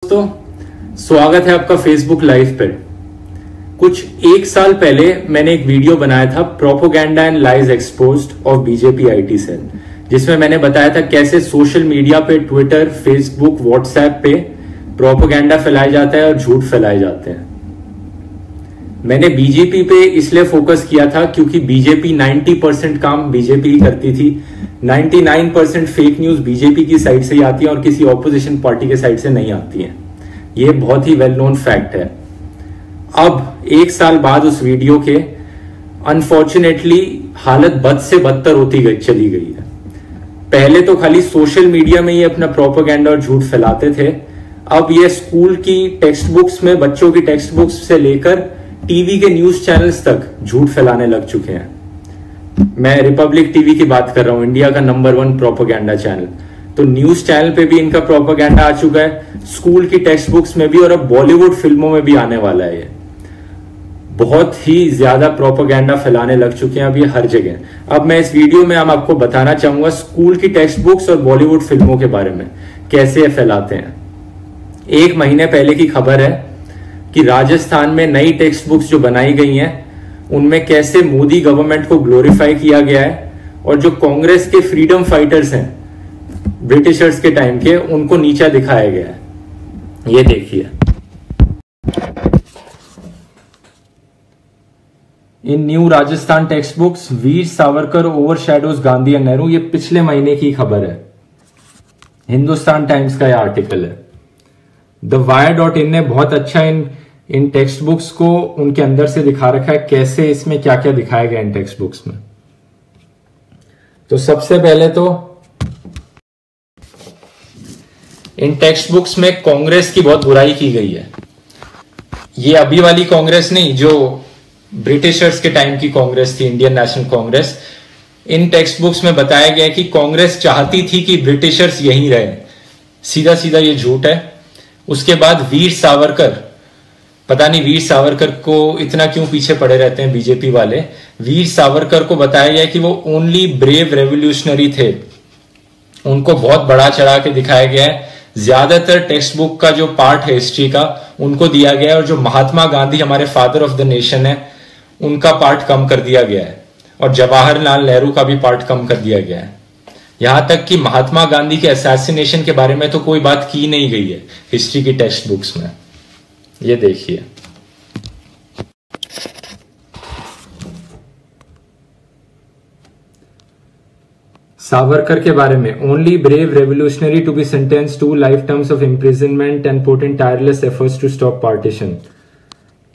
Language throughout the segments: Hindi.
दोस्तों, स्वागत है आपका फेसबुक लाइव पर। कुछ एक साल पहले मैंने एक वीडियो बनाया था propaganda and lies exposed of BJP IT cell, जिसमें मैंने बताया था कैसे सोशल मीडिया पे, ट्विटर, फेसबुक, व्हाट्सएप पे प्रोपोगेंडा फैलाया जाता है और झूठ फैलाए जाते हैं। मैंने बीजेपी पे इसलिए फोकस किया था क्योंकि बीजेपी 90% काम बीजेपी ही करती थी। 99% फेक न्यूज बीजेपी की साइड से ही आती है और किसी ऑपोजिशन पार्टी के साइड से नहीं आती है। ये बहुत ही वेल नोन फैक्ट है। अब एक साल बाद उस वीडियो के अनफॉर्चुनेटली हालत बद से बदतर होती चली गई है। पहले तो खाली सोशल मीडिया में ही अपना प्रोपेगेंडा और झूठ फैलाते थे, अब ये स्कूल की टेक्स्ट बुक्स में, बच्चों की टेक्स्ट बुक्स से लेकर टीवी के न्यूज चैनल्स तक झूठ फैलाने लग चुके हैं। मैं रिपब्लिक टीवी की बात कर रहा हूं, इंडिया का नंबर 1 प्रोपेगेंडा चैनल। तो न्यूज चैनल पे भी इनका प्रोपेगेंडा आ चुका है, स्कूल की टेक्स्ट बुक्स में भी, और अब बॉलीवुड फिल्मों में भी आने वाला है। ये बहुत ही ज्यादा प्रोपेगेंडा फैलाने लग चुके हैं अब ये हर जगह। अब मैं इस वीडियो में आपको बताना चाहूंगा स्कूल की टेक्स्ट बुक्स और बॉलीवुड फिल्मों के बारे में कैसे ये फैलाते हैं। एक महीने पहले की खबर है कि राजस्थान में नई टेक्स्ट बुक्स जो बनाई गई हैं उनमें कैसे मोदी गवर्नमेंट को ग्लोरीफाई किया गया है और जो कांग्रेस के फ्रीडम फाइटर्स हैं ब्रिटिशर्स के टाइम के, उनको नीचा दिखाया गया है। ये देखिए, in new Rajasthan textbooks Veer Savarkar overshadows Gandhi and Nehru. ये पिछले महीने की खबर है, हिंदुस्तान टाइम्स का यह आर्टिकल है। द वायर.in ने बहुत अच्छा इन टेक्स्ट बुक्स को उनके अंदर से दिखा रखा है, कैसे इसमें क्या क्या दिखाया गया इन टेक्स्ट बुक्स में। तो सबसे पहले तो इन टेक्स्ट बुक्स में कांग्रेस की बहुत बुराई की गई है। ये अभी वाली कांग्रेस नहीं, जो ब्रिटिशर्स के टाइम की कांग्रेस थी, इंडियन नेशनल कांग्रेस। इन टेक्स्ट बुक्स में बताया गया कि कांग्रेस चाहती थी कि ब्रिटिशर्स यहीं रहे। सीधा सीधा ये झूठ है। उसके बाद वीर सावरकर, पता नहीं वीर सावरकर को इतना क्यों पीछे पड़े रहते हैं बीजेपी वाले। वीर सावरकर को बताया गया कि वो ओनली ब्रेव रेवोल्यूशनरी थे, उनको बहुत बड़ा चढ़ा के दिखाया गया है। ज्यादातर टेक्स्ट बुक का जो पार्ट है हिस्ट्री का, उनको दिया गया है, और जो महात्मा गांधी हमारे फादर ऑफ द नेशन है उनका पार्ट कम कर दिया गया है, और जवाहरलाल नेहरू का भी पार्ट कम कर दिया गया है। यहां तक कि महात्मा गांधी के असैसिनेशन के बारे में तो कोई बात की नहीं गई है हिस्ट्री की टेक्स्ट बुक्स में। ये देखिए, सावरकर के बारे में, only brave revolutionary to be sentenced to life terms of imprisonment and put in tireless efforts to stop partition.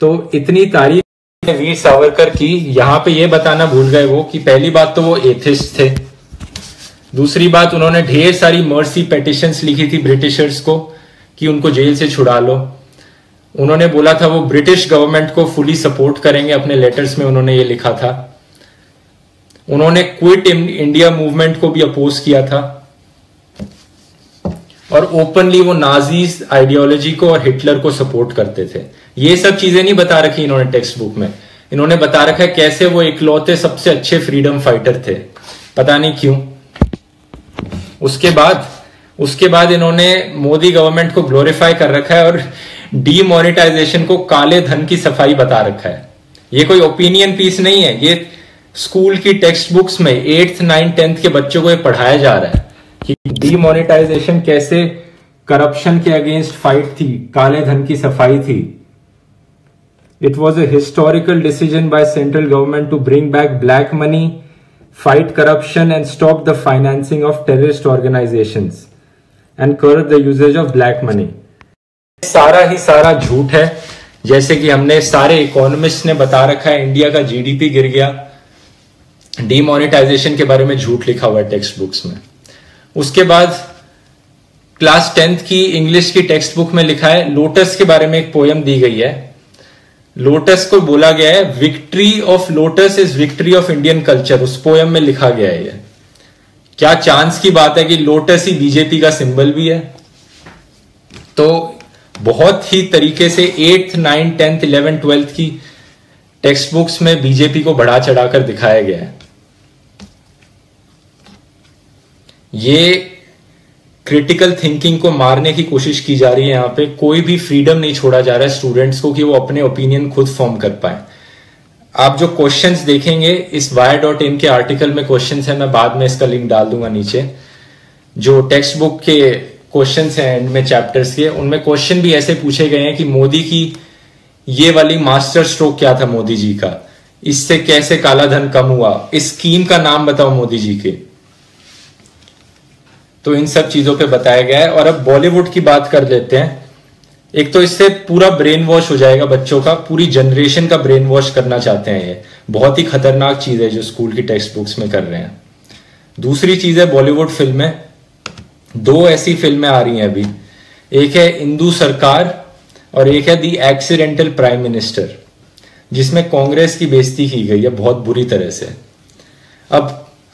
तो इतनी तारीफ है वीर सावरकर की, यहां पे ये बताना भूल गए वो कि पहली बात तो वो एथिस्ट थे, दूसरी बात उन्होंने ढेर सारी मर्सी पेटिशंस लिखी थी ब्रिटिशर्स को कि उनको जेल से छुड़ा लो। उन्होंने बोला था वो ब्रिटिश गवर्नमेंट को फुली सपोर्ट करेंगे, अपने लेटर्स में उन्होंने ये लिखा था। उन्होंने क्विट इंडिया मूवमेंट को भी अपोज किया था, और ओपनली वो नाजीज आइडियोलॉजी को और हिटलर को सपोर्ट करते थे। ये सब चीजें नहीं बता रखी इन्होंने टेक्स्ट बुक में। इन्होंने बता रखा है कैसे वो इकलौते सबसे अच्छे फ्रीडम फाइटर थे, पता नहीं क्यों। उसके बाद इन्होंने मोदी गवर्नमेंट को ग्लोरीफाई कर रखा है और डीमोनेटाइजेशन को काले धन की सफाई बता रखा है। ये कोई ओपिनियन पीस नहीं है, ये स्कूल की टेक्स्ट बुक्स में 8th, 9th, 10th के बच्चों को ये पढ़ाया जा रहा है कि डीमोनेटाइजेशन कैसे करप्शन के अगेंस्ट फाइट थी, काले धन की सफाई थी। It was a historical decision by central government to bring back black money, fight corruption and stop the financing of terrorist organizations and curb the usage of black money। सारा ही सारा झूठ है। जैसे कि हमने सारे इकोनॉमिस्ट ने बता रखा है, इंडिया का जीडीपी गिर गया। डीमोनेटाइजेशन के बारे में झूठ लिखा हुआ है टेक्स्ट बुक्स में। उसके बाद क्लास 10th की इंग्लिश की टेक्स्ट बुक में लिखा है, लोटस के बारे में एक पोयम दी गई है। लोटस को बोला गया है victory of lotus is victory of Indian culture, उस पोयम में लिखा गया है। ये क्या चांस की बात है कि लोटस ही बीजेपी का सिंबल भी है। तो बहुत ही तरीके से 8th, 9th, 10th, 11th, 12th की टेक्स्ट बुक्स में बीजेपी को बढ़ा चढ़ाकर दिखाया गया है। ये क्रिटिकल थिंकिंग को मारने की कोशिश की जा रही है। यहाँ पे कोई भी फ्रीडम नहीं छोड़ा जा रहा है स्टूडेंट्स को कि वो अपने ओपिनियन खुद फॉर्म कर पाए। आप जो क्वेश्चंस देखेंगे इस wire.in के आर्टिकल में क्वेश्चंस है, मैं बाद में इसका लिंक डाल दूंगा नीचे। जो टेक्स्ट बुक के क्वेश्चंस हैं एंड में चैप्टर्स के, उनमें क्वेश्चन भी ऐसे पूछे गए हैं कि मोदी की ये वाली मास्टर स्ट्रोक क्या था मोदी जी का, इससे कैसे काला धन कम हुआ, इस स्कीम का नाम बताओ मोदी जी के। तो इन सब चीजों पे बताया गया है। और अब बॉलीवुड की बात कर लेते हैं। एक तो इससे पूरा ब्रेन वॉश हो जाएगा बच्चों का, पूरी जनरेशन का ब्रेन वॉश करना चाहते हैं। ये बहुत ही खतरनाक चीज है जो स्कूल की टेक्स्ट बुक्स में कर रहे हैं। दूसरी चीज है बॉलीवुड फिल्में। दो ऐसी फिल्में आ रही हैं अभी, एक है इंदू सरकार और एक है दी एक्सीडेंटल प्राइम मिनिस्टर, जिसमें कांग्रेस की बेइज्जती की गई है बहुत बुरी तरह से।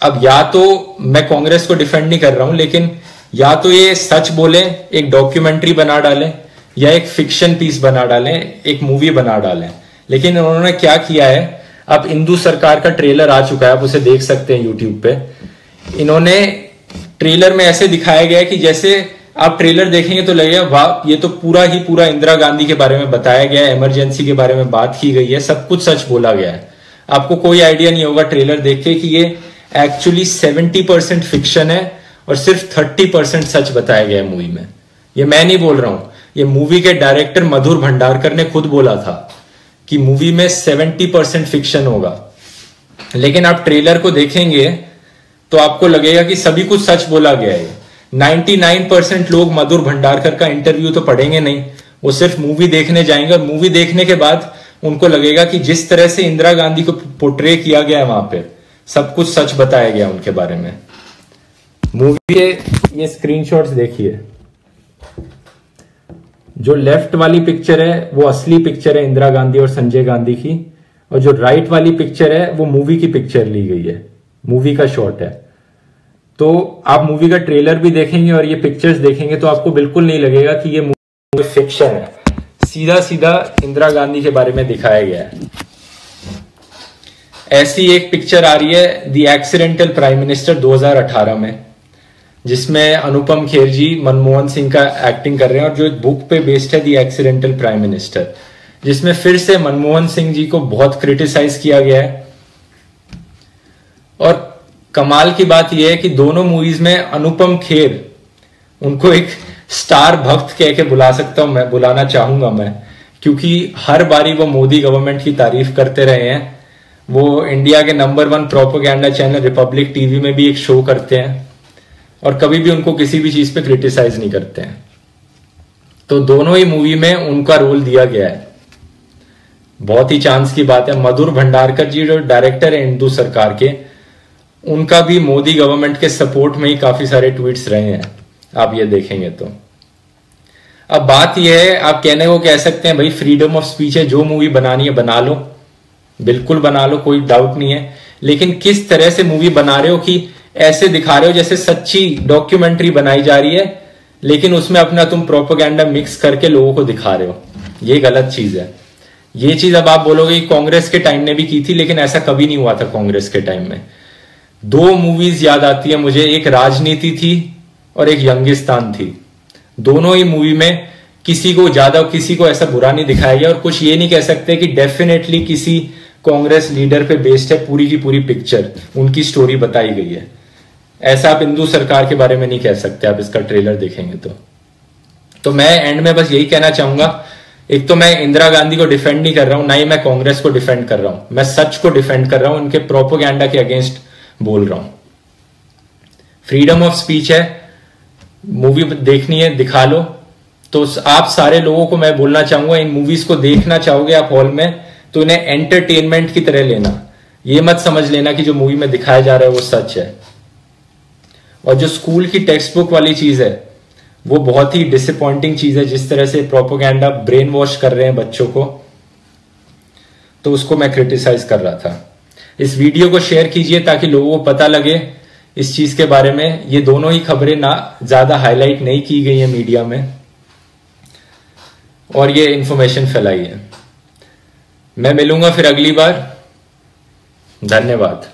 अब या तो मैं कांग्रेस को डिफेंड नहीं कर रहा हूं, लेकिन या तो ये सच बोले, एक डॉक्यूमेंट्री बना डालें, या एक फिक्शन पीस बना डालें, एक मूवी बना डालें। लेकिन उन्होंने क्या किया है, अब इंदू सरकार का ट्रेलर आ चुका है, आप उसे देख सकते हैं यूट्यूब पे। इन्होंने ट्रेलर में ऐसे दिखाया गया है कि जैसे आप ट्रेलर देखेंगे तो लगेगा वाह, ये तो पूरा इंदिरा गांधी के बारे में बताया गया है, इमरजेंसी के बारे में बात की गई है, सब कुछ सच बोला गया है। आपको कोई आइडिया नहीं होगा ट्रेलर देख के कि ये एक्चुअली 70% फिक्शन है और सिर्फ 30% सच बताया गया है मूवी में। ये मैं नहीं बोल रहा हूं, ये मूवी के डायरेक्टर मधुर भंडारकर ने खुद बोला था कि मूवी में 70% फिक्शन होगा। लेकिन आप ट्रेलर को देखेंगे तो आपको लगेगा कि सभी कुछ सच बोला गया है। 99% लोग मधुर भंडारकर का इंटरव्यू तो पढ़ेंगे नहीं, वो सिर्फ मूवी देखने जाएंगे और मूवी देखने के बाद उनको लगेगा कि जिस तरह से इंदिरा गांधी को पोर्ट्रे किया गया है वहां पे, सब कुछ सच बताया गया उनके बारे में। मूवी के ये स्क्रीनशॉट्स देखिए। जो लेफ्ट वाली पिक्चर है वो असली पिक्चर है इंदिरा गांधी और संजय गांधी की, और जो राइट वाली पिक्चर है वो मूवी की पिक्चर ली गई है, मूवी का शॉट है। तो आप मूवी का ट्रेलर भी देखेंगे और ये पिक्चर्स देखेंगे तो आपको बिल्कुल नहीं लगेगा कि ये मूवी फिक्शन है, सीधा सीधा इंदिरा गांधी के बारे में दिखाया गया है। ऐसी एक पिक्चर आ रही है दी एक्सीडेंटल प्राइम मिनिस्टर 2018 में, जिसमें अनुपम खेर जी मनमोहन सिंह का एक्टिंग कर रहे हैं, और जो एक बुक पे बेस्ड है दी एक्सीडेंटल प्राइम मिनिस्टर, जिसमें फिर से मनमोहन सिंह जी को बहुत क्रिटिसाइज किया गया है। और कमाल की बात यह है कि दोनों मूवीज में अनुपम खेर, उनको एक स्टार भक्त कह के बुला सकता हूं मैं, बुलाना चाहूंगा मैं, क्योंकि हर बारी वो मोदी गवर्नमेंट की तारीफ करते रहे हैं। वो इंडिया के number 1 propaganda channel Republic TV में भी एक शो करते हैं और कभी भी उनको किसी भी चीज पे क्रिटिसाइज नहीं करते हैं। तो दोनों ही मूवी में उनका रोल दिया गया है। बहुत ही चांस की बात है, मधुर भंडारकर जी जो डायरेक्टर है इंदू सरकार के, उनका भी मोदी गवर्नमेंट के सपोर्ट में ही काफी सारे ट्वीट्स रहे हैं, आप ये देखेंगे तो। अब बात यह है, आप कहने को कह सकते हैं भाई फ्रीडम ऑफ स्पीच है, जो मूवी बनानी है बना लो, बिल्कुल बना लो, कोई डाउट नहीं है। लेकिन किस तरह से मूवी बना रहे हो कि ऐसे दिखा रहे हो जैसे सच्ची डॉक्यूमेंट्री बनाई जा रही है, लेकिन उसमें अपना तुम प्रोपेगेंडा मिक्स करके लोगों को दिखा रहे हो, ये गलत चीज है। ये चीज अब आप बोलोगे कांग्रेस के टाइम ने भी की थी, लेकिन ऐसा कभी नहीं हुआ था कांग्रेस के टाइम में। 2 मूवीज याद आती है मुझे, एक राजनीति थी और एक यंगिस्तान थी। दोनों ही मूवी में किसी को ज्यादा, किसी को ऐसा बुरा नहीं दिखाया गया, और कुछ ये नहीं कह सकते कि डेफिनेटली किसी कांग्रेस लीडर पे बेस्ड है पूरी की पूरी पिक्चर, उनकी स्टोरी बताई गई है। ऐसा आप इंदू सरकार के बारे में नहीं कह सकते, आप इसका ट्रेलर देखेंगे तो मैं एंड में बस यही कहना चाहूंगा, एक तो मैं इंदिरा गांधी को डिफेंड नहीं कर रहा हूं, ना ही मैं कांग्रेस को डिफेंड कर रहा हूं, मैं सच को डिफेंड कर रहा हूं, उनके प्रोपेगेंडा के अगेंस्ट बोल रहा हूं। फ्रीडम ऑफ स्पीच है, मूवी देखनी है दिखा लो। तो आप सारे लोगों को मैं बोलना चाहूंगा, इन मूवीज को देखना चाहोगे आप हॉल में तो इन्हें एंटरटेनमेंट की तरह लेना, ये मत समझ लेना कि जो मूवी में दिखाया जा रहा है वो सच है। और जो स्कूल की टेक्स्ट बुक वाली चीज है वो बहुत ही डिसअपॉइंटिंग चीज है, जिस तरह से प्रोपेगेंडा ब्रेन वॉश कर रहे हैं बच्चों को, तो उसको मैं क्रिटिसाइज कर रहा था। इस वीडियो को शेयर कीजिए ताकि लोगों को पता लगे इस चीज के बारे में। ये दोनों ही खबरें ना ज्यादा हाईलाइट नहीं की गई है मीडिया में, और ये इंफॉर्मेशन फैलाई है। मैं मिलूंगा फिर अगली बार, धन्यवाद।